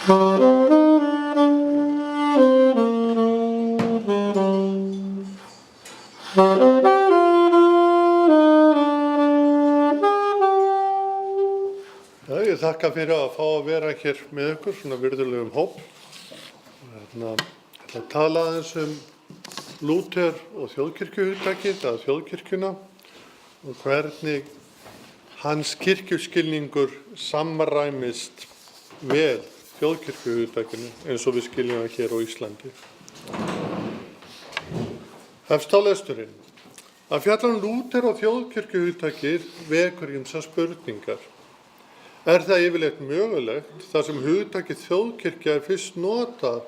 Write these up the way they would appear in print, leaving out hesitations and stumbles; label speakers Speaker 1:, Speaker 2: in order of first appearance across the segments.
Speaker 1: Ég þakka fyrir að fá að vera hér með ykkur, svona virðulegum hóp. Ég ætla að tala aðeins Lúther og þjóðkirkjuhugtakið, eða þjóðkirkjuna, og hvernig hans kirkjuskilningur samræmist vel þjóðkirkjuhugtakinu eins og við skiljum það hér á Íslandi. Hefst á lesturinn. Að fjalla Lúther og þjóðkirkjuhugtakið vekur ýmsar spurningar. Er það yfirleitt mögulegt þar sem hugtakið þjóðkirkja fyrst notað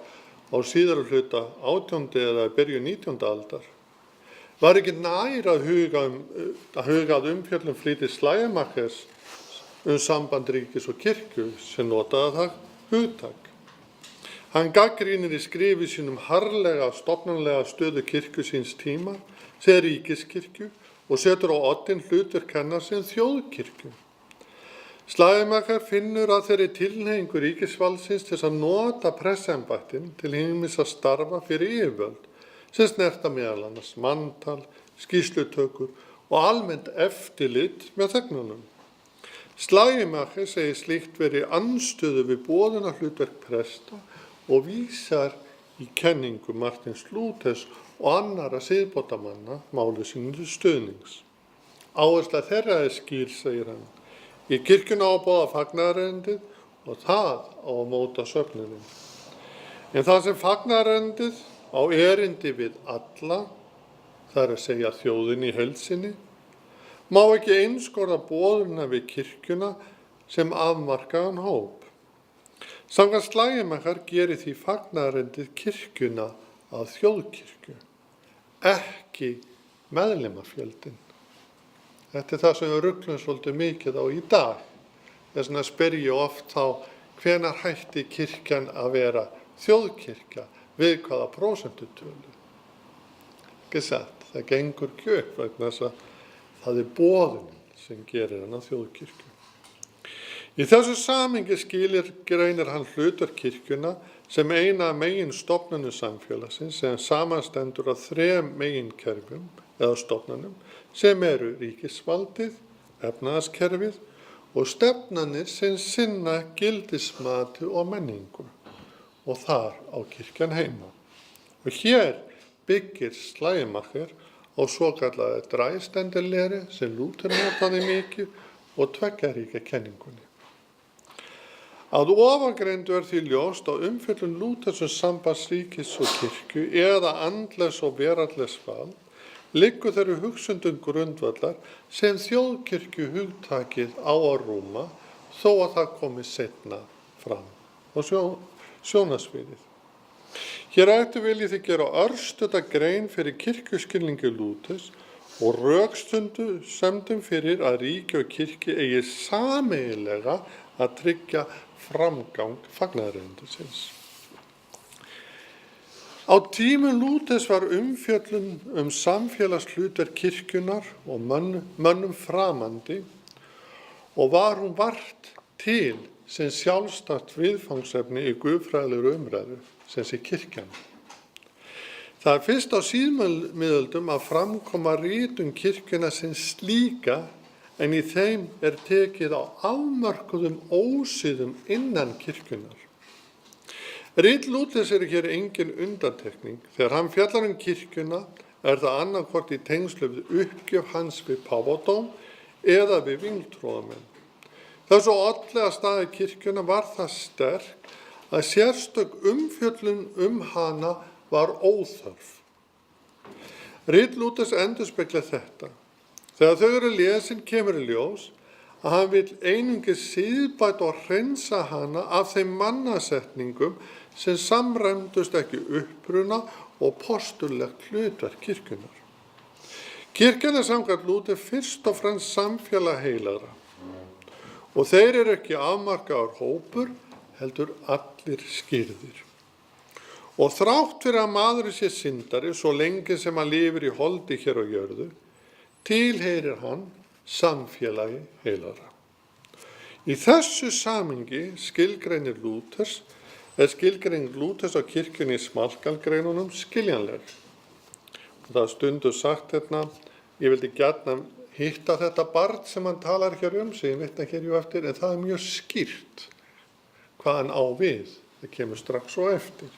Speaker 1: á síðari hluta 18. eða byrjun 19. aldar? Var ekki nær að huga að umfjöllun flýti Schleiermachers samband ríkis og kirkju sem notaði það hugtak? Hann gagnrýnir í skrifi sínum harðlega stofnanlega stöðu kirkju síns tíma sem ríkiskirkju og setur á oddinn hlutverk hennar sem þjóðkirkju. Schleiermacher finnur að þeirri tilhneigingu ríkisvaldsins til að nota prestsembættin til ýmissa starfa fyrir yfirvöld sem snerta meðal annars manntal, skýrslutökur og almennt eftirlit með þegnunum. Schleiermacher segir slíkt verið andstöðu við boðunarhlutverk presta og vísar í kenningu Martins Lúthers og annarra siðbótarmanna máli sínu til stuðnings. Áhersla þeirra skýr, segir hann. Í kirkjuna á að boða fagnaðarerindið og það á að móta söfnuðinn. En það sem fagnaðarerindið á erindi við alla, það er að segja þjóðinni í heild sinni, má ekki einskorða boðuna við kirkjuna sem afmarkaðan hóp. Samkvæmt Schleiermacher gerir því fagnaðarerindið kirkjuna að þjóðkirkju, ekki meðlimafjöldin. Þetta er það sem við ruglum svolítið mikið á í dag. Þess vegna spyr ég oft þá hvenær hætti kirkjan að vera þjóðkirkja við hvaða prósentutölu. Ekki satt, það gengur ekki upp vegna þess að það er boðunin sem gerir hana þjóðkirkju. Í þessu samhengi greinir hann hlutverk kirkjuna sem eina megin stofnunum samfélagsins sem samanstendur af 3 meginkerfum eða stofnunum sem eru ríkisvaldið, efnahagskerfið og stefnanir sem sinna gildismati og menningu og þar á kirkjan heima. Og hér byggir Schleiermacher á svokallaða dreistenderlære sem Lúther notaði mikið og tveggjaríkja kenningunni. Að ofangreindu er því ljóst á umfjöllun Lúthers sambands ríkis og kirkju eða andlegs og veraldlegs vald liggur þeirri hugsundum grundvallar sem þjóðkirkju hugtakið á að rúma þó að það komi seinna fram á sjónarsviðið. Hér ættu viljið þið gera örstutta grein fyrir kirkjuskilningu Lúthers og rökstundu semdum fyrir að ríki og kirkju eigi sameiginlega að tryggja framgang fagnaðarerindisins. Á tímum Lúthers var umfjöllun samfélagshlutverk kirkjunar og mönnum framandi og var hún vart til sem sjálfstætt viðfangsefni í guðfræðilegri umræðu sem sé kirkjan. Það er fyrst á síðmiðöldum að framkoma ritun kirkjuna sem slíka en í þeim er tekið á afmörkuðum ósiðum innan kirkjunar. Rit Lúthers hér engin undantekning. Þegar hann fjallar kirkjuna er það annaðhvort í tengslu við uppgjöf hans við páfadóm eða við vingtrúarmenn. Þessu olli að staði kirkjuna var það sterk að sérstök umfjöllun hana var óþörf. Rit Lúthers endurspeglar þetta. Þegar þau eru lesin kemur í ljós að hann vill einungis siðbæta og hreinsa hana af þeim mannasetningum sem samræmdust ekki uppruna og postulegt hlutverk kirkjunar. Kirkjan er samkvæmt Lúther fyrst og fremst samfélag heilagra og þeir eru ekki afmarkaður hópur, heldur allir skírðir. Og þrátt fyrir að maðurinn sé syndari svo lengi sem hann lifir í holdi hér á jörðu, tilheyrir hann samfélagi heilagra. Í þessu samhengi skilgreining Lúthers á kirkjunni í smalkalgreinunum skiljanleg. Það er stundu sagt hérna, ég vildi gjarnan hitta þetta barn sem hann talar hér sem ég vitna hér eftir, en það er mjög skýrt hvað hann á við. Það kemur strax og eftir.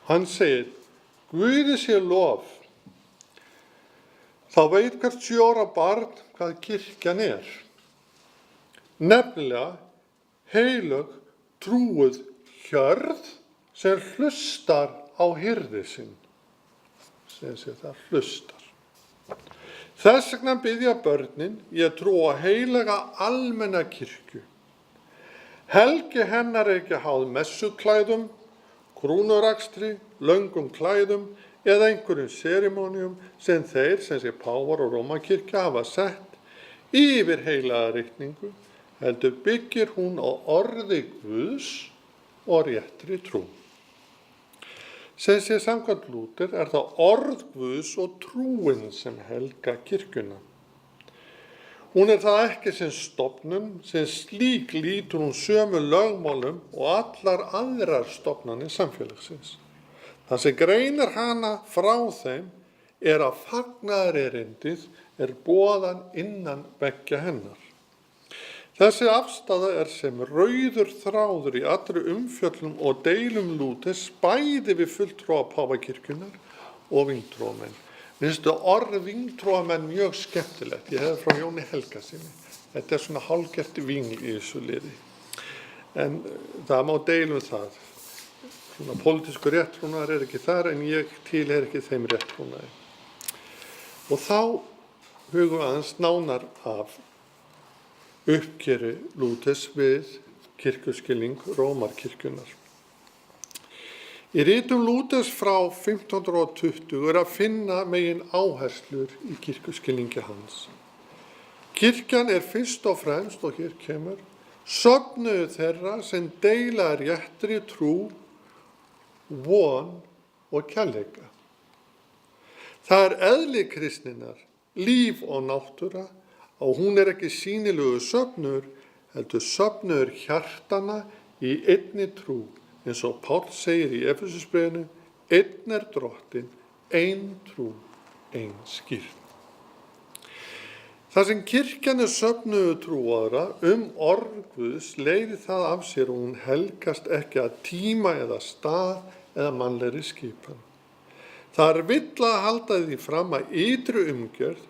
Speaker 1: Hann segir, Guði sé lof, þá veit hvert 7 ára barn hvað kirkjan er. Nefnilega heilög trúuð hjörð sem hlustar á hirði sinn. Sem sé það hlustar. Þess vegna biðja börnin ég trúa heilaga almenna kirkju. Helgi hennar er ekki háð messuklæðum, krúnurakstri, löngum klæðum eða einhverjum serimónium sem þeir, sem sé páfar og Rómakirkja, hafa sett yfir heilaga ritningu, heldur byggir hún á orði Guðs og réttri trú. Sem sé samkvæmt Lúther er það orð Guðs og trúin sem helga kirkjuna. Hún er það ekki sem stofnun, sem slík lítur hún sömu lögmálum og allar aðrar stofnanir samfélagsins. Það sem greinir hana frá þeim er að fagnaðarerindið er boðan innan veggja hennar. Þessi afstaða er sem rauður þráður í allri umfjöllum og deilum Lúthers bæði við fulltrúa páfakirkjunnar og vingtrúamenn. Minnstu orð vingtrúamenn mjög skemmtilegt. Ég hefði frá Jóni Helgasyni. Þetta er svona hálfgert vingl í þessu liði. En það má deilum það. Svona pólitísku rétttrúnaðar er ekki þar en ég tilheyri ekki þeim rétttrúnaði. Og þá hugum við aðeins nánar af uppgjöri Lúthers við kirkjuskilning Rómarkirkjunnar. Í ritum Lúthers frá 1520 er að finna megin áherslur í kirkjuskilningi hans. Kirkjan er fyrst og fremst, og hér kemur, söfnuður þeirra sem deila réttri trú, von og kærleika. Það er eðli kristninnar, líf og náttúra, og hún er ekki sýnilegu söfnuður, heldur söfnuður hjartana í einni trú, eins og Páll segir í Efesusbréfinu, einn er drottin, ein trú, ein skírn. Það sem kirkjan er söfnuðu trúaðra orð Guðs leiðir það af sér og hún helgast ekki að tíma eða stað eða mannlegri skipan. Það er vill að halda því fram að ytri umgjörð,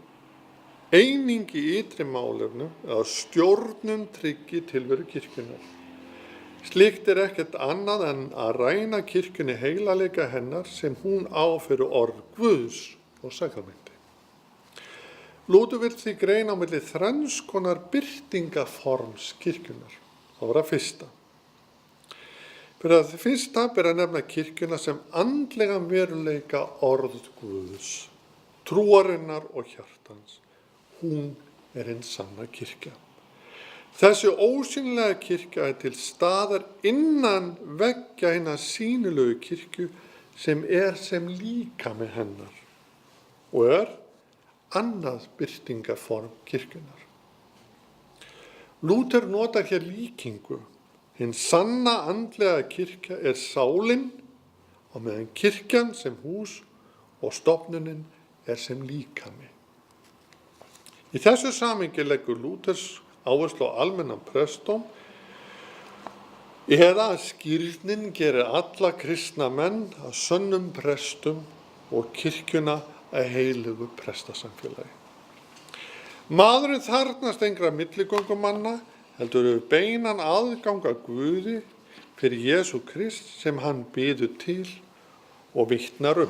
Speaker 1: eining í ytri málefnum eða stjórnun tryggi tilveru kirkjunnar. Slíkt er ekkert annað en að ræna kirkjunni heilagleika hennar sem hún á fyrir orð Guðs og sakramenti. Lúther vill því greina á milli þrenns konar birtingaforms kirkjunnar. Það var að fyrsta. Fyrir að fyrsta ber að nefna kirkjuna sem andlegan veruleika orð Guðs, trúarinnar og hjartans. Hún er hinn sanna kirkja. Þessi ósýnilega kirkja er til staðar innan veggja hinnar sýnilegu kirkju sem er sem líkami hennar og er annað birtingaform kirkjunnar. Lúther notar hér líkingu. Hinn sanna andlega kirkja er sálin og meðan kirkjan sem hús og stofnunin er sem líkami. Í þessu samhengi leggur Lúthers áherslu á almennan prestdóm eða að skírnin gerir alla kristna menn að sönnum prestum og kirkjuna að heilugu prestasamfélagi. Maðurinn þarfnast engra milligöngumanna, heldur við beinan aðgang að Guði fyrir Jesú Krist sem hann biður til og vitnar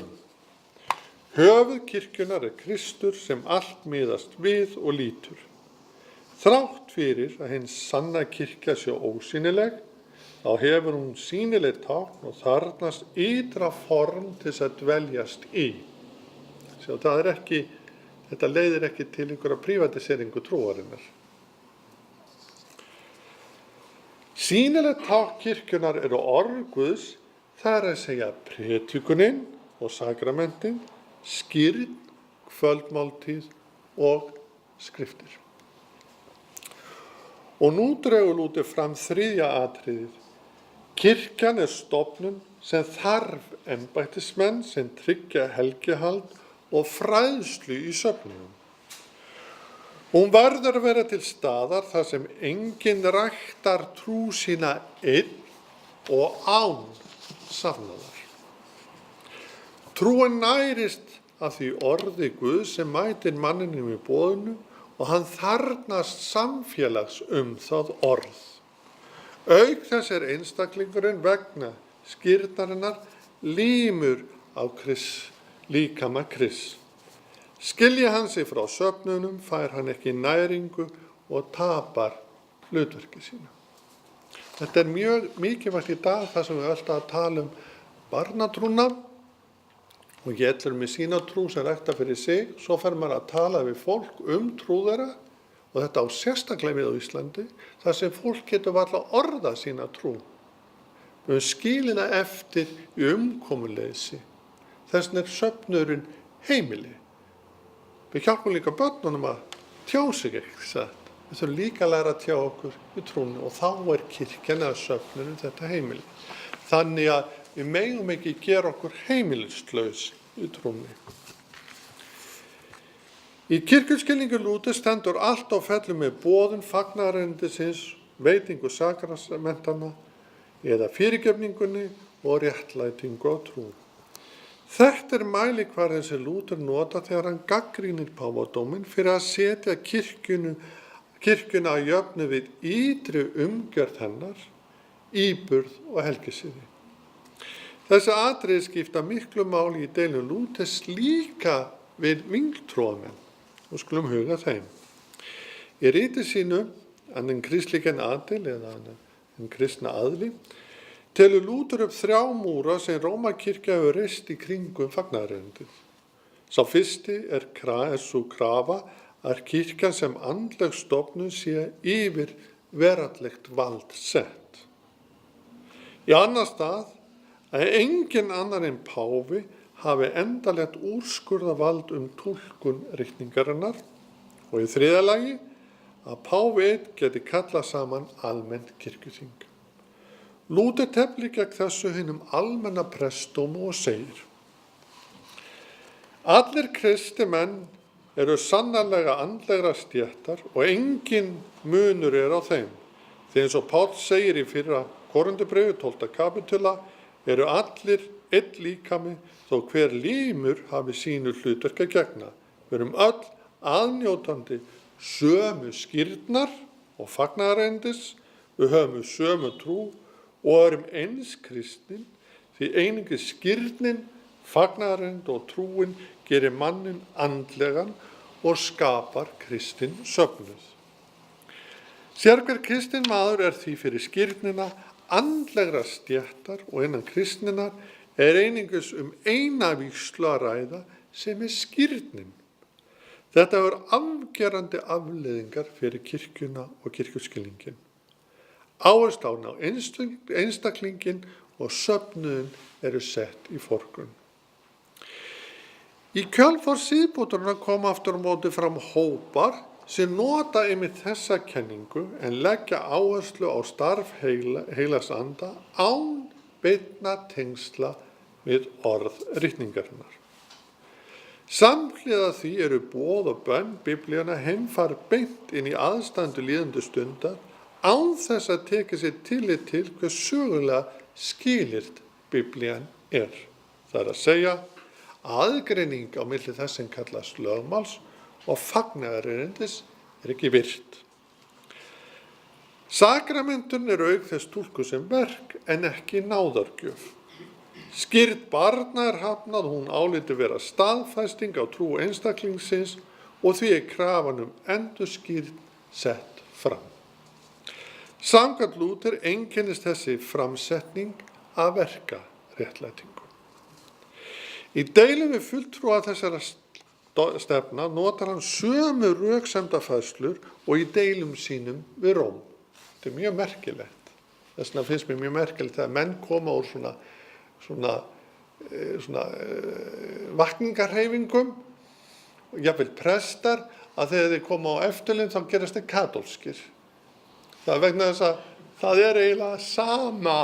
Speaker 1: Höfuð kirkjunar er Kristur sem allt miðast við og lítur. Þrátt fyrir að hinn sanna kirkja sé ósýnileg, þá hefur hún sýnileg tákn og þarfnast ytra form til þess að dveljast í. Sjá, þetta leiðir ekki til einhverja prívatiseringu trúarinnar. Sýnileg tákn kirkjunar eru orð Guðs, það er að segja prédikunin og sakramentin, skírn, kvöldmáltíð og skriftir. Og nú dregur Lúther fram þriðja atriðið. Kirkjan stofnun sem þarf embættismenn sem tryggja helgihald og fræðslu í söfnunum. Hún verður að vera til staðar þar sem enginn ræktar trú sína einn og án safnaðar. Trúin nærist af því orði Guðs sem mætir manninum í boðinu og hann þarfnast samfélags það orð. Auk þess einstaklingurinn vegna skírnarinnar límur á líkama Krists. Skilji hann sig frá söfnunum fær hann ekki næringu og tapar hlutverki sínu. Þetta mjög mikilvægt í dag þar sem við alltaf að tala barnatrúna og ég með sína trú sem rækta fyrir sig, svo fer maður að tala við fólk trú þeirra og þetta á sérstaklega við á Íslandi, þar sem fólk getur varla orða sína trú. Við skilina eftir í umkomuleysi. Þess vegna söfnurinn heimili. Við hjálpum líka börnunum að tjá sig ekki. Við þurfum líka að læra að tjá okkur í trúnni og þá kirkjan eða söfnurinn þetta heimili. Þannig að við megum ekki gera okkur heimilislaus í trúnni. Í kirkjuskilningu Lúther stendur allt á fellu með boðun fagnaðarerindisins, veitingu sakramentana eða fyrirgefningunni og réttlætingu á trú. Þetta mælikvarðinn sem Lúther nota þegar hann gagnrýnir páfadóminn fyrir að setja kirkjuna að jöfnu við ytri umgjörð hennar, íburð og helgisiði. Þessi atriði skipta miklu máli í deilum Lúthers líka við vingtrúamenn og skulum huga þeim. Í riti sínu, den kristligen adel eða den kristna aðli, telur Lúther upp 3 múra sem Rómarkirkja hefur reist í kringum fagnaðarerindið. Sá fyrsti sú krafa að kirkjan sem andleg stofnun sé yfir veraldlegt vald sett. Í annar stað að engin annar en páfi hafi endalegt úrskurðavald túlkun ritningarinnar og í þriðja lagi að páfi einn geti kallað saman almennt kirkjuþing. Lúther teflir gegn þessu hinum almenna prestdómi og segir: Allir kristimenn eru sannarlega andlegra stéttar og engin munur á þeim. Því eins og Páll segir í fyrra Korintubréfi 12. kapitula eru allir einn líkami þó hver límur hafi sínu hlutverk að gegna. Við erum öll aðnjótandi sömu skírnar og fagnaðarerindis, við höfum sömu trú og erum eins kristnin, því einungis skírnin, fagnaðarerind og trúin gerir mannin andlegan og skapar kristin söfnuð. Sérhver kristinn maður því fyrir skírnina andlegra stéttar og innan kristninar einungis eina vígslu að ræða sem skírnin. Þetta hefur afgerandi afleiðingar fyrir kirkjuna og kirkjuskilningin. Áhersla á einstaklingin og söfnuðin eru sett í forgrunn. Í kjölfar siðbótarinnar koma aftur á móti fram hópar sem nota einmitt þessa kenningu en leggja áherslu á starf heilags anda án beinna tengsla við orð ritningarinnar. Samhliða því eru boð og bönn Biblíuna heimfar beint inn í aðstandu líðandi stundar án þess að teka sér tillit til hver sögulega skilyrt Biblían Það að segja, aðgreining á milli þess sem kallast lögmáls og fagnaðarerindis ekki virt. Sakramentun auk þess túlkuð sem verk en ekki náðargjöf. Skírn barna hafnað, hún álitið vera staðfesting á trú einstaklingsins og því krafan endurskírn sett fram. Samkvæmt Lúther einkennist þessi framsetning að verka réttlætingu. Í deilum við fulltrúa þessara stefna notar hann sömu röksemdafærslur og í deilum sínum við Róm. Þetta mjög merkilegt. Þess vegna finnst mér mjög merkilegt að menn koma úr svona vakningarhreyfingum, jafnvel prestar, að þegar þeir koma á eftirlaun þá gerast þeir katólskir. Það er vegna þess að það er eiginlega sama.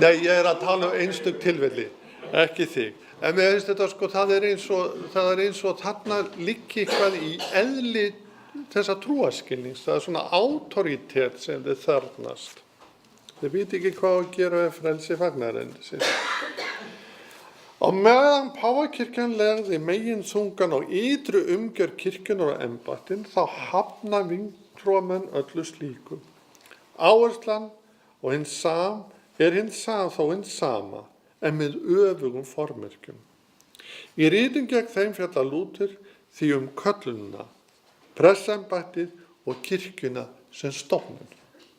Speaker 1: Nei, ég er að tala um einstök tilfelli, ekki þig. En mér finnst þetta sko, það er eins og þarna liggi eitthvað í eðli þessa trúarskilnings. Það er svona autoritet sem þið þarfnast. Þið viti ekki hvað að gera við frelsi fagnaðarerindisins. Á meðan Páfakirkjan legði meginþungan á ytri umgjörð kirkjunnar og embættin, þá hafna vingtrúamenn öllu slíku. Áherslan og hinn sama, en með öfugum formerkjum. Í ritum gegn þeim fjallar Lúther því köllunina, prestsembættið og kirkjuna sem stofnun.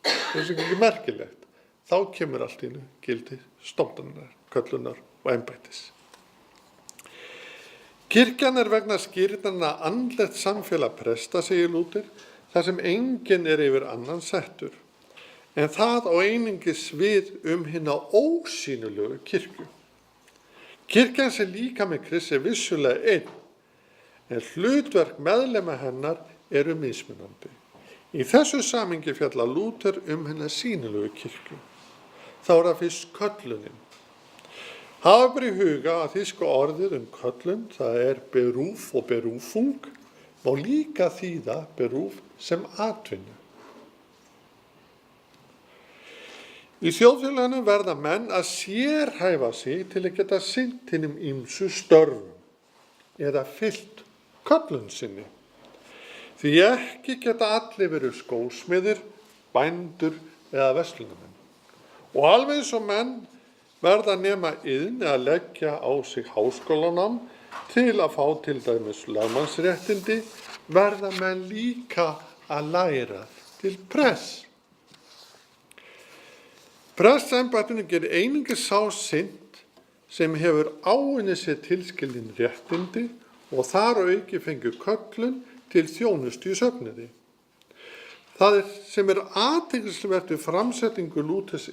Speaker 1: Það er ekki merkilegt. Þá kemur allt í gildi stofnunar, köllunar og embættis. Kirkjan er vegna skýrnanna andlegt samfélag presta, segir Lúther, þar sem enginn er yfir annan settur. En það á einungis við hina ósýnilegu kirkju. Kirkjan sem líka með Kristi vissulega einn, en hlutverk meðlema hennar eru mismunandi. Í þessu samhengi fjallar Lúther hina sýnilegu kirkju. Þá er það fyrst köllunin. Hafa bara í huga að þýska orðið köllun, það er beruf og berufung, má líka þýða beruf sem atvinnu. Í þjóðfélaginu verða menn að sérhæfa sig til að geta sinnt hinum ýmsu störfum eða fyllt köllun sinni. Því ekki geta allir verið skósmiðir, bændur eða verslunarmenn. Og alveg eins og menn verða að nema iðn eða leggja á sig háskólanám til að fá til dæmis lögmannsréttindi, verða menn líka að læra til press. Prestsembættinu gerir einungis sá sinnt sem hefur áunnið sér tilskilin réttindi og þar auki fengur köllun til þjónustu í söfnuði. Það sem er athyglisvert við framsetningu Lúthers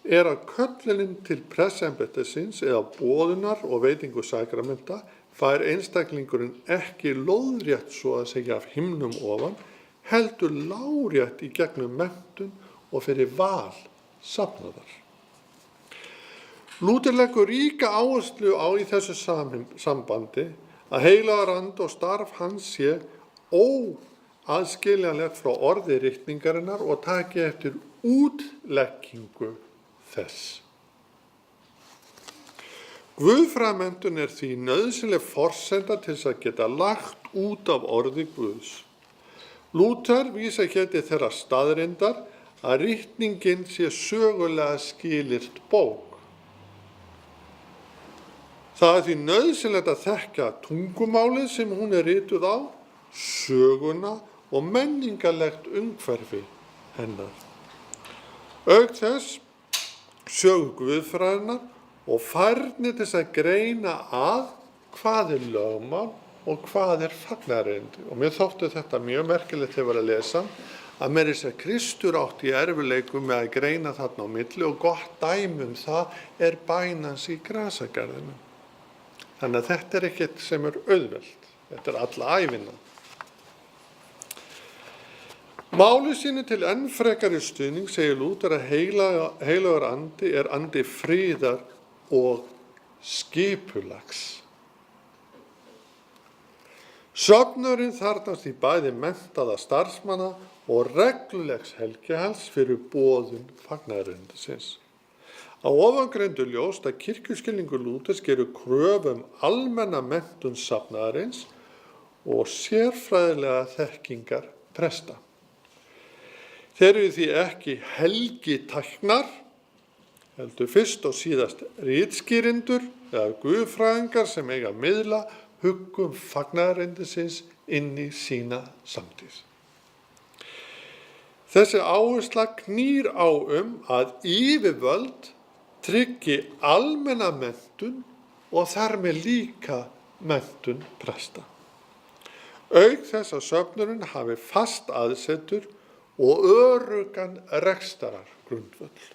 Speaker 1: er að köllunin til prestsembættisins eða boðunar og veitingu sakramenta fær einstaklingurinn ekki lóðrétt svo að segja af himnum ofan, heldur lárétt í gegnum menntun og fyrir val safnaðar. Lúther leggur ríka áherslu á í þessu sambandi að heilagur andi og starf hans sé óaðskiljanlegt frá orði ritningarinnar og taki eftir útleggingu þess. Guðfræðimenntun er því nauðsynleg forsenda til þess að geta lagt út af orði Guðs. Lúther vísar hér til þeirra staðreyndar að ritningin sé sögulega skilyrt bók. Það er því nauðsynlegt að þekkja tungumálið sem hún er rituð á, söguna og menningarlegt umhverfi hennar. Auk þess sögu guðfræðinnar og færni til þess að greina að hvað er lögmál og hvað er fagnaðarerindi. Og mér þótti þetta mjög merkilegt þegar ég var að lesa, að meira þess að Kristur átti í erfiðleikum með að greina þarna á milli og gott dæmi það er bænans í grasagarðinu. Þannig að þetta er ekkert sem er auðvelt, þetta er alla ævina. Máli sínu til enn frekari stuðning segir Lúther að heilagur andi er andi friðar og skipulags. Söfnurinn þarfnast í bæði menntaða starfsmanna og reglulegs helgihalds fyrir boðun fagnaðarerindisins. Á ofangreindu ljóst að kirkjuskilningur Lúthers gerir kröfu almenna menntun safnaðarins og sérfræðilega þekkingar presta. Þeir eru því ekki helgitæknar, heldur fyrst og síðast ritskýrendur eða guðfræðingar sem eiga að miðla huggum fagnaðarerindisins inn í sína samtíð. Þessi áhersla knýr á að yfirvöld tryggi almenna menntun og þar með líka menntun presta. Auk þess að söfnurinn hafi fast aðsetur og öruggan rekstrargrundvöll.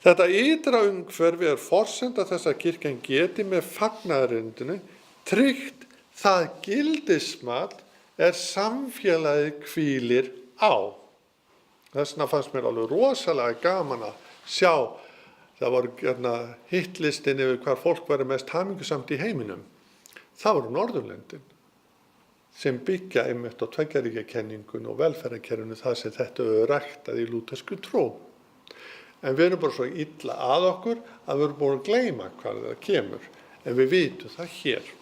Speaker 1: Þetta ytra umhverfi er forsenda þess að kirkjan geti með fagnaðarerindinu tryggt það gildismat samfélagið hvílir á. Þess vegna fannst mér alveg rosalega gaman að sjá, það var hitlistin yfir hvar fólk væri mest hamingjusamt í heiminum. Það voru Norðurlöndin sem byggja einmitt á tveggjaríkjakenningun og velferðarkerfinu það sem þetta er ræktað í lútersku trú. En við erum bara svo illa að okkur að við erum búin að gleyma hvað það kemur. En við vitum það hér.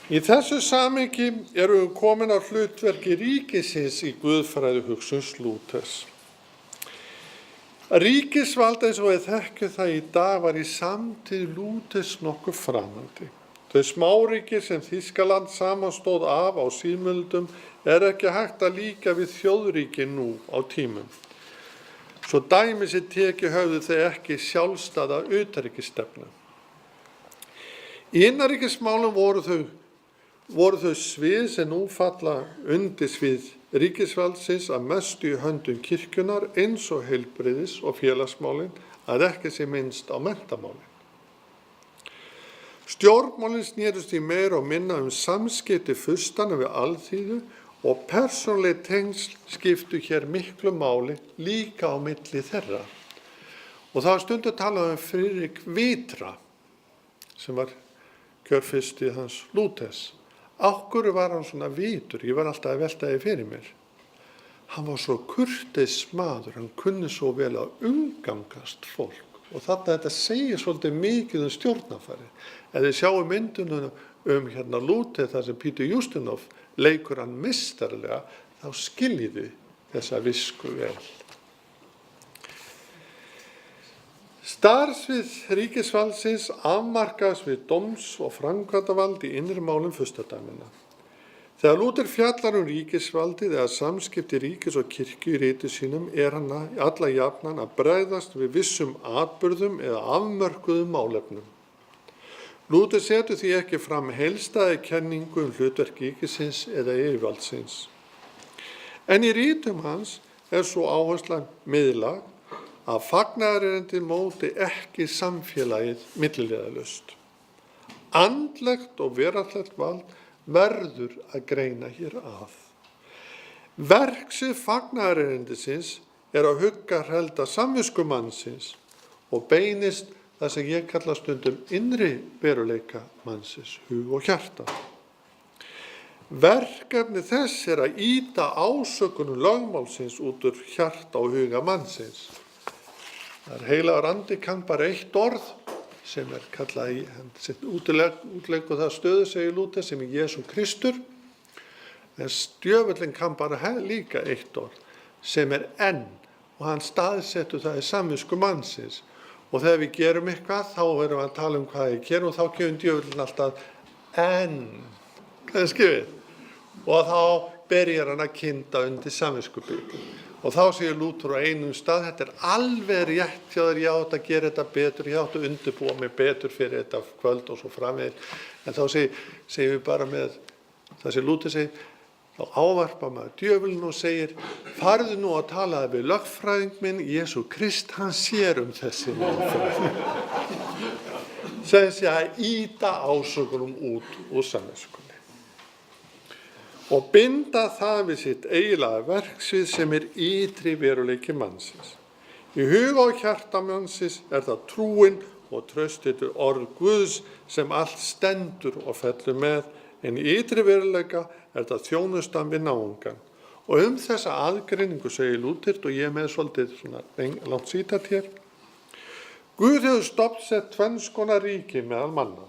Speaker 1: Í þessu samhengi erum við komin á hlutverki ríkisins í guðfræði hugsuns Lúthers. Ríkisvald eins og við þekkjum það í dag var í samtíð Lúthers nokkuð framandi. Þau smáríki sem Þýskaland samanstóð af á síðmöldum ekki hægt að líka við þjóðríki nú á tímum. Svo dæmi sem tekið höfðu þau ekki sjálfstæða utanríkisstefnu. Í innanríkismálum voru þau svið sem nú falla undir svið ríkisvaldsins að mestu í höndum kirkjunnar eins og heilbrigðis- og félagsmálin að ekki sé minnst á menntamálin. Stjórnmálin snerust í meira og minna samskipti furstanna við alþýðu og persónuleg tengsl skiptu hér miklu máli líka á milli þeirra. Og það var stundu talað Friðrik Vitra sem var kjörfyrsti hans Lúthers. Af hverju var hann svona vitur? Ég var alltaf að velta því fyrir mér. Hann var svo kurteis maður, hann kunni svo vel að umgangast fólk. Og þetta segir svolítið mikið stjórnarfari. Ef þið sjáu myndunum Lúther þar sem Peter Ustinov leikur hann meistarlega, þá skiljiði þessa visku vel. Starfsvið ríkisvaldsins afmarkaðist við dóms- og framkvæmdavald í innri málum furstadæmanna. Þegar Lúther fjallar ríkisvaldið eða samskipti ríkis og kirkju í riti sínum hann alla jafnan að bregðast við vissum atburðum eða afmörkuðum málefnum. Lúther setur því ekki fram heildstæða kenningu hlutverk ríkisins eða yfirvaldsins. En í ritum hans svo áherslan miðlæg að fagnaðarerindið móti ekki samfélagið milliliðalaust. Andlegt og veraldlegt vald verður að greina hér að. Verksvið fagnaðarerindisins að hugga hrelda samvisku mannsins og beinist það sem ég kalla stundum innri veruleika mannsins, hug og hjarta. Verkefni þess að ýta ásökunum lögmálsins út úr hjarta og huga mannsins. Það heilagur andi kann bara eitt orð sem kallað í útlegg og það stöðu segir Lúther sem Jesú Kristur, en djöfullinn kann bara líka eitt orð sem enn og hann staðsetur það í samvisku mannsins. Og þegar við gerum eitthvað þá erum við að tala hvað við gerum og þá kemur djöfullinn alltaf enn, og þá byrjar hann að kynda undir samviskubitið. Og þá segir Lúther á einum stað, þetta alveg rétt hjá þér, ég átt að gera þetta betur, ég átt að undirbúa mig betur fyrir þetta kvöld og svo framvegis. En þá segir við bara með, það sem Lúther segir, þá ávarpar maður djöfulinn og segir, farðu nú að tala við lögfræðing minn, Jesú Krist, hann sér þessi lögfræðing. Sem sé að ýta ásökunum út úr samviskunni. Og binda það við sitt eiginlega verksvið sem ytri veruleiki mannsins. Í huga og hjarta mannsins það trúin og traustið til orð Guðs sem allt stendur og fellur með, en í ytri veruleika það þjónustan við náungan. Og þessa aðgreiningu segir Lúther, og ég með svolítið svona langt sítat hér. Guð hefur stofnsett tvenns konar ríki meðal manna.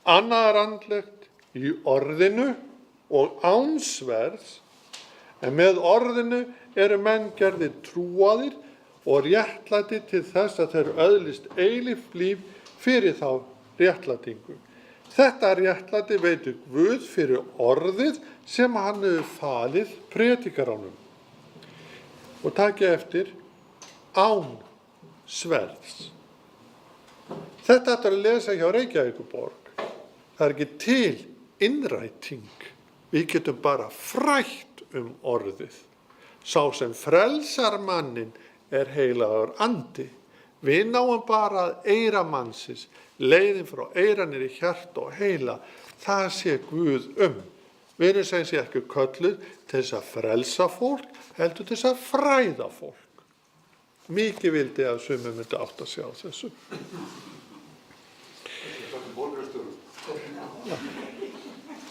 Speaker 1: Annað andlegt í orðinu og án sverðs, en með orðinu menn gerðir trúaðir og réttlætir til þess að þeir öðlist eilíft líf fyrir þá réttlætingu. Þetta réttlæti veitir Guð fyrir orðið sem hann hefur falið predikaránum. Og takið eftir, án sverðs. Þetta ætti að lesa hjá Reykjavíkurborg. Það ekki til innræting. Við getum bara frætt orðið. Sá sem frelsar mannin heilagur andi. Við náum bara að eyra mannsins, leiðin frá eyranir í hjarta og heila, það sé Guð Við erum sem sé ekki kölluð til þess að frelsa fólk, heldur til þess að fræða fólk. Mikið vildi að sumir myndi átt að sjá þessu.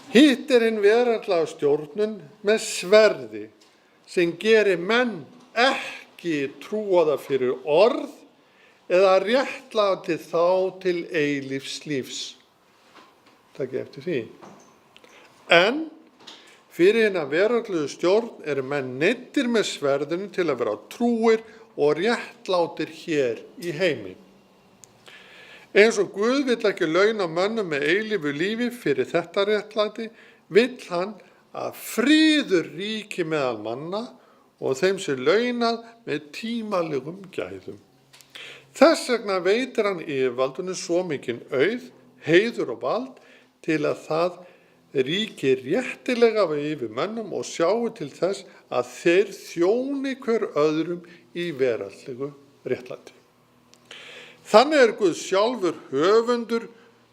Speaker 1: Hitt hinn veraldlega stjórnun með sverði sem gerir menn ekki trúaða fyrir orð eða réttláti þá til eilífs lífs. Takk eftir því. En fyrir hina veraldlegu stjórn eru menn neyddir með sverðinu til að vera trúir og réttlátir hér í heimi. Eins og Guð vill ekki launa mönnum með eilífu lífi fyrir þetta réttlæti, vill hann að friður ríki meðal manna og þeim sem launað með tímalegum gæðum. Þess vegna veitir hann yfirvaldinu svo mikinn auð, heiður og vald til að það ríki réttilega yfir mönnum og sjáu til þess að þeir þjóni hver öðrum í veraldlegu réttlæti. Þannig Guð sjálfur höfundur,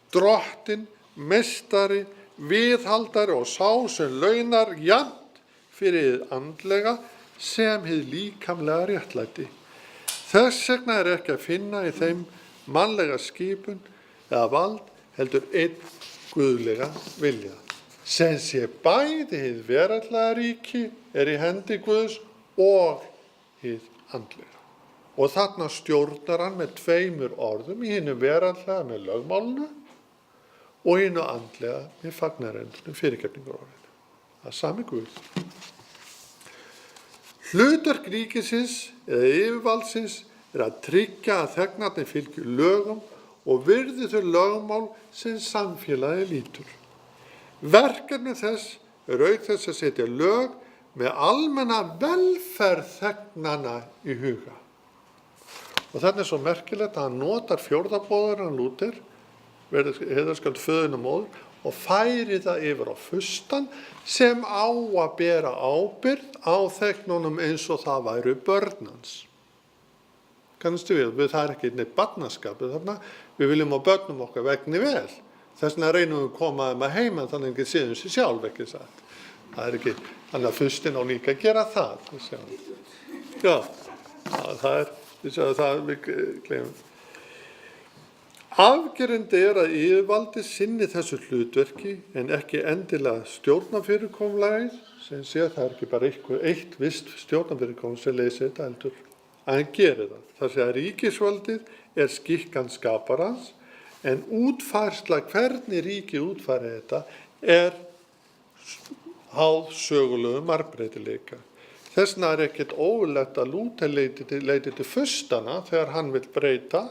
Speaker 1: drottinn, meistari, viðhaldari og sá sem launar jafnt fyrir hið andlega sem hið líkamlega réttlæti. Þess vegna ekki að finna í þeim mannlega skipun eða vald heldur einn guðlega vilja. Sem sé bæði hið veraldlega ríki í hendi Guðs og hið andlega. Og þarna stjórnar hann með tveimur orðum, í hinu veraldlega með lögmálinu og hinu andlega með fagnaðarendinu, fyrirgefningarorðinu. Það sami Guð. Hlutverk ríkisins eða yfirvaldsins að tryggja að þegnarnir fylgi lögum og virði þau lögmál sem samfélagi lítur. Verkefni þess auk þess að setja lög með almenna velferð þegnanna í huga. Og þetta svo merkilegt að hann notar fjórðabóðarann Lúther, heiðarskald föðun og móður, og færi það yfir á fustan sem á að bera ábyrgð á þegnunum eins og það væru börn hans. Kannastu við, það ekki neitt barnaskapið þarna, við viljum á börnum okkar vegni vel. Þess vegna reynum við að koma þeim að heiman þannig að ekki séum sér sjálf ekki sagt. Það ekki, þannig að fustin á líka að gera það. Já, það við glemum. Afgerandi að yfirvaldi sinni þessu hlutverki en ekki endilega stjórnarfyrirkomulagið, sem sé það ekki bara eitt vist stjórnarfyrirkomulagið sem leysi þetta heldur, að hann gerir það. Það sé að ríkisvaldið skikkan skaparans, en útfærsla hvernig ríki útfæri þetta háð sögulegum margbreytileika. Þessna ekkert ógurlegt að Lúther leiti til furstana þegar hann vill breyta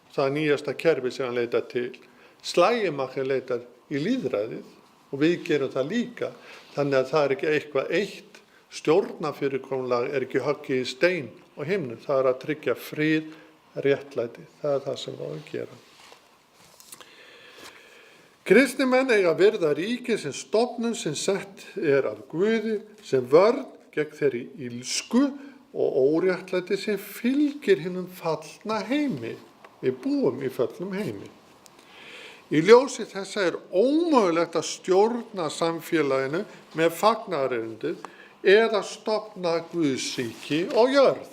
Speaker 1: það nýjasta kerfi sem hann leitar til. Schleiermacher leitar í lýðræðið og við gerum það líka. Þannig að það ekki eitthvað eitt stjórnarfyrirkomulag ekki höggið í stein og himnum. Það að tryggja frið, réttlæti. Það það sem það að gera. Kristnimenn eiga að virða ríki sem stofnun sem sett af Guði, sem vörn gegn þeirri ilsku og óréttlæti sem fylgir hinum fallna heimi. Við búum í föllnum heimi. Í ljósi þessa ómögulegt að stjórna samfélaginu með fagnaðarerindið eða stofna Guðsríki og jörð.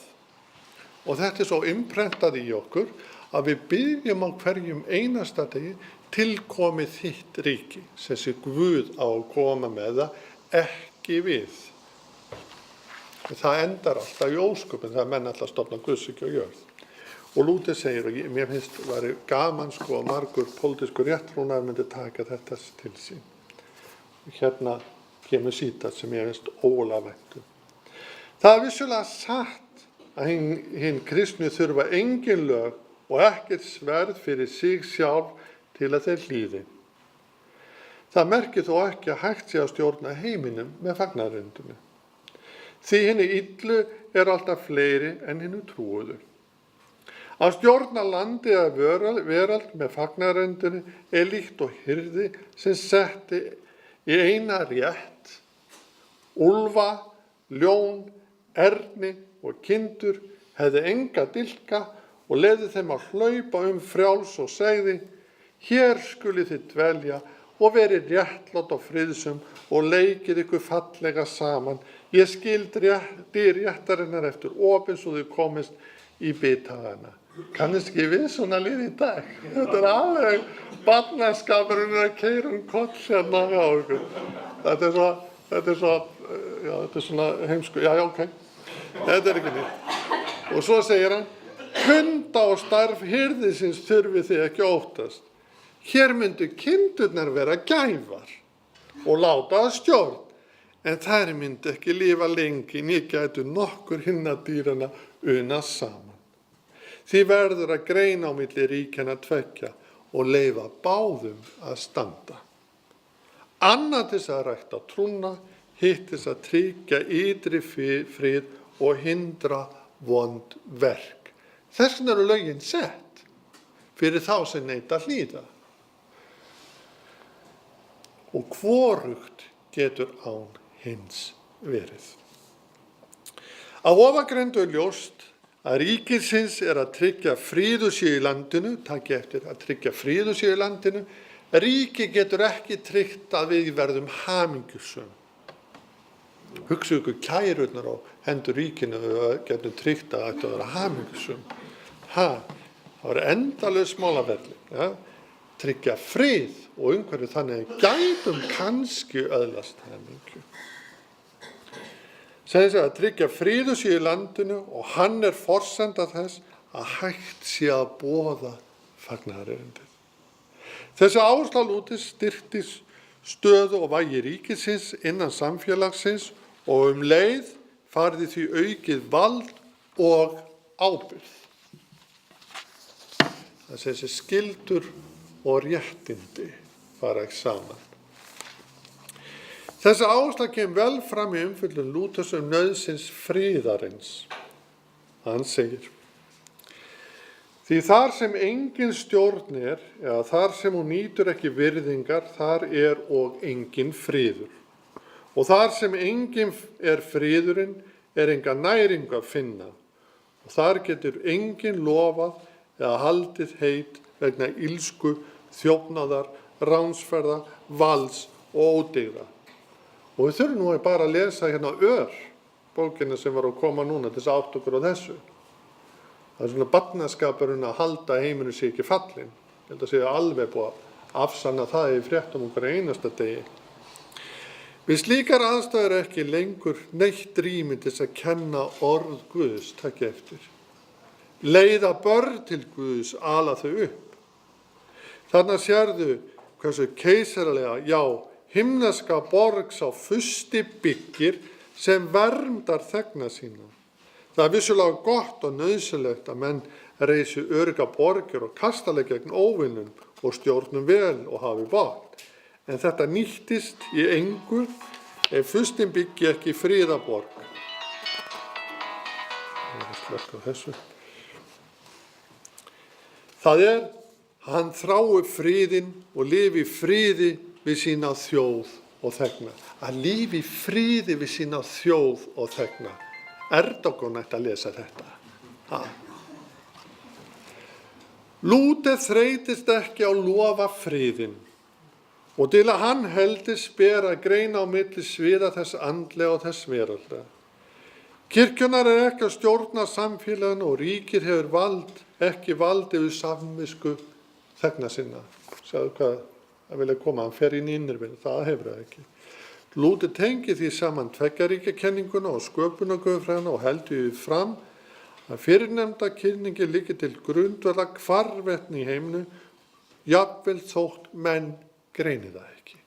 Speaker 1: Og þetta svo innprentað í okkur að við byggjum á hverjum einasta degi tilkomið þitt ríki, sem sé Guð á að koma með það, ekki við. Það endar alltaf í ósköpun þegar menn alltaf stofna Guðsríki og jörð. Og Lúther segir, og mér finnst var gaman að margur pólitískur réttrúnar myndi taka þetta til sín. Hérna kemur sítat sem ég finnst ógurlega vænt. Það vissulega satt að hinn kristnu þurfa engin lög og ekkert sverð fyrir sig sjálf til að þeir hlýði. Það merkir þó ekki að hægt sé að stjórna heiminum með fagnaðarerindinu. Því hinni illu alltaf fleiri en hinni trúuðu. Að stjórna landi eða verald með fagnaðarerindinu líkt og hirði sem setti í eina rétt úlfa, ljón, erni og kindur, hefði enga dilka og leyfði þeim að hlaupa frjáls og segði: hér skuli þið dvelja og verið réttlát og friðsum og leikið ykkur fallega saman. Ég skil dyr réttarinnar eftir opið svo þið komist í bithagana. Kannist ekki við svona lið í dag? Þetta alveg barnaskapurinn að keyra koll hérna á okkur. Þetta er svona heimsku. Já, ok. Þetta er ekki nýtt. Og svo segir hann: kunda og starf hirðisins þurfið þið ekki óttast. Hér myndu kindurnar vera gæfar og láta að stjórn, en þær myndu ekki lifa lengi, né gætu nokkur hinna dýrana una saman. Því verður að greina á milli ríkjanna tveggja og leyfa báðum að standa. Annað til þess að rækta trúna, hitt til þess að tryggja ytri frið og hindra vond verk. Þess vegna eru lögin sett fyrir þá sem neita að hlýða. Og hvorugt getur án hins verið. Af ofangreindu er ljóst að ríkisins er að tryggja frið og sé í landinu, taki eftir að tryggja frið og sé í landinu. Ríki getur ekki tryggt að við verðum hamingjusöm. Hugsið ykkur kærurnar á hendur ríkinu og getum tryggt að þetta vera hamingjusöm. Það var endalaus málaferli. Ja? Tryggja frið og umhverfið þannig að gætum kannski öðlast hamingju. Segir sig að tryggja frið og sé í landinu og hann er forsenda þess að hægt sé að boða fagnaðarerindið. Þessi áhersla lúti styrkti stöðu og vægi ríkisins innan samfélagsins og leið farði því aukið vald og ábyrgð. Það segir skyldur og réttindi fara ekki saman. Þessi áhersla kemur vel fram í umfjöllun Lúthers nauðsins friðarins. Hann segir: því þar sem engin stjórn er, eða þar sem hún nýtur ekki virðingar, þar er og engin friður. Og þar sem engin er friðurinn, er enga næring að finna. Og þar getur engin lofað eða haldið heit vegna ilsku, þjófnaðar, ránsferða, valds og ódygða. Og við þurfum nú bara að lesa hérna bókina sem var að koma núna til þess að átta okkur á þessu. Það er svona barnaskapurinn að halda heiminu sé ekki fallin. Ég held að sé alveg búið að afsanna það í fréttum okkur einasta degi. Við slíkar aðstæður ekki lengur neitt rými til þess að kenna orð Guðs, takk eftir. Leiða börn til Guðs, ala þau upp. Þarna sérðu hversu keisaralega, já, himneska borg sá fursti byggir sem verndar þegna sína. Það er vissulega gott og nauðsynlegt að menn reisi örugga borgir og kastaleg gegn óvinnum og stjórnum vel og hafi vald. En þetta nýttist í engu ef furstin byggi ekki friðarborg. Það er, hann þrái friðinn og lifi í friði við sína þjóð og þegna. Að lifi í friði við sína þjóð og þegna. Erdogan ætti að lesa þetta. Lúther þreytist ekki á lofa friðinn og til að hann heldist ber að greina á milli sviða þess andlega og þess veraldlega. Kirkjunnar er ekki að stjórna samfélaginu og ríkið hefur ekki vald yfir samvisku þegna sinna. Sjáðu hvað að vilja koma, hann fer inn í innirvinnu, það hefur það ekki. Lúther tengir því saman tveggjaríkjakenninguna og sköpunarguðfræðina og heldur því fram að fyrirnefnda kynningi liggi til grundvallar hvarvetna í heiminu, jafnvel þótt menn greini það ekki.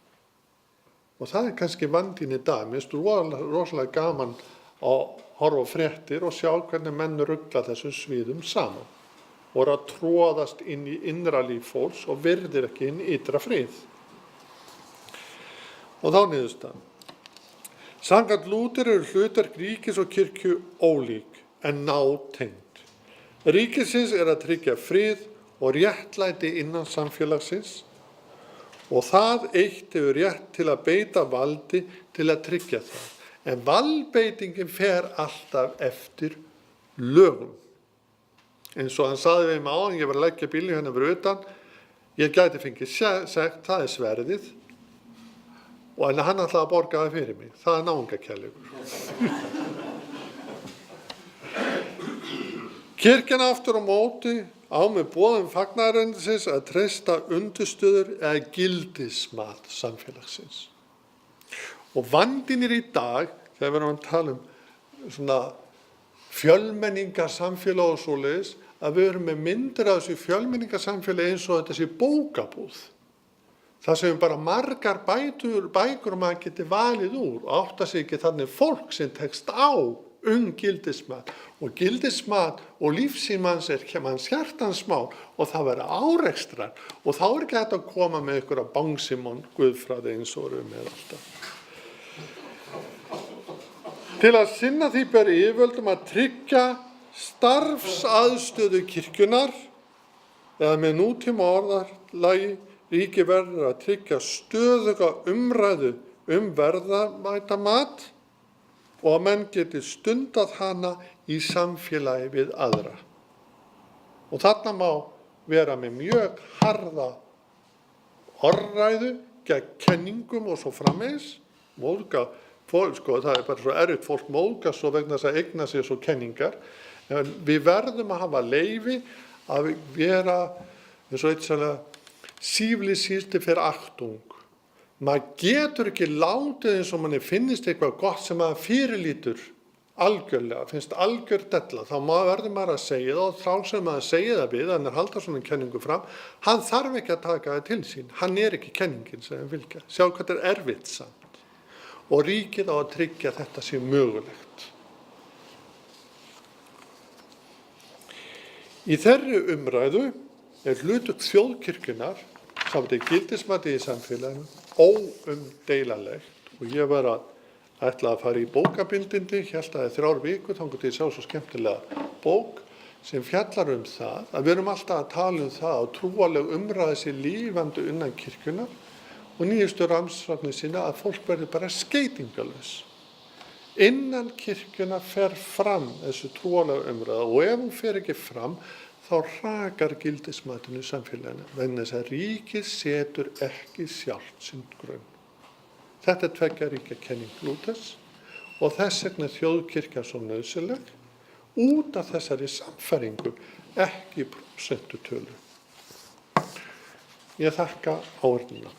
Speaker 1: Og það er kannski vandinn í dag. Mér finnst rosalega gaman að horfa á fréttir og sjá hvernig menn rugla þessum sviðum saman og eru að tróðast inn í innra líf fólks og virðir ekki inn ytra frið. Og þá niðurstaðan. Samkvæmt Lúther eru hlutverk ríkis og kirkju ólík en nátengd. Ríkisins er að tryggja frið og réttlæti innan samfélagsins og það eitt hefur rétt til að beita valdi til að tryggja það. En valdbeitingin fer alltaf eftir lögum. Eins og hann sagði við mig áðan, ég var að leggja bílinn hérna fyrir utan, ég gæti fengið sekt, það sverðið, og en hann ætlaði að borga það fyrir mig. Það náungakærleikur. Kirkjan aftur á móti á með boðum fagnaðarerindisins að treysta undirstöður eða gildismat samfélagsins. Og vandinn í dag, þegar við erum að tala svona fjölmenningarsamfélag og svoleiðis, að við erum með myndir af þessu fjölmenningarsamfélagi eins og þetta sé bókabúð. Það sem bara margar bækur maður geti valið úr og átta sig ekki þannig fólk sem tekst á gildismat. Og gildismat og lífsýn manns manns hjartansmál og það vera árekstrar og þá ekki hægt að koma með ykkur að bangsimón guðfræði eins og með alltaf. Til að sinna því ber yfirvöldum að tryggja starfsaðstöðu kirkjunnar eða með nútíma orðalagi ríki verður að tryggja stöðuga umræðu verðmætamat og að menn geti stundað hana í samfélagi við aðra. Og þarna má vera með mjög harða orðræðu gegn kenningum og svo framvegis. Móðga fólk, það bara svo erfitt, fólk móðga svo vegna þess að eigna sér svo kenningar. En við verðum að hafa leyfi að vera, eins og eitthvað síflisýsti fyrir Achtung. Maður getur ekki látið eins og manni finnist eitthvað gott sem maður fyrirlítur algjörlega, finnst algjör della, þá verður maður að segja það og þá sem maður segja það við, hann halda svona kenningu fram, hann þarf ekki að taka það til sín, hann ekki kenningin sem hann fylgja. Sjá hvað þetta erfitt samt. Og ríkið á að tryggja þetta sé mögulegt. Í þeirri umræðu hlutur þjóðkirkjunnar, samt gildismati í samfélaginu, óumdeilanlegt og ég var að ætla að fara í bókabindindi, hélt að 3 vikur, þangað til ég sá svo skemmtilega bók sem fjallar það að við erum alltaf að tala það að trúarleg umræða sé lífandi innan kirkjunnar og nýjustu rannsóknir sína að fólk verður bara skeytingarlaus. Innan kirkjunnar fer fram þessu trúarlega umræða og ef hún fer ekki fram þá hrakar gildismatinu í samfélaginu vegna þess að ríkið setur ekki sjálft sinn grunn. Þetta 2 ríkja kenning Lúthers og þess vegna þjóðkirkjan svo nauðsynleg út af þessari samfæringu, ekki prósentutölu. Ég þakka áheyrnina.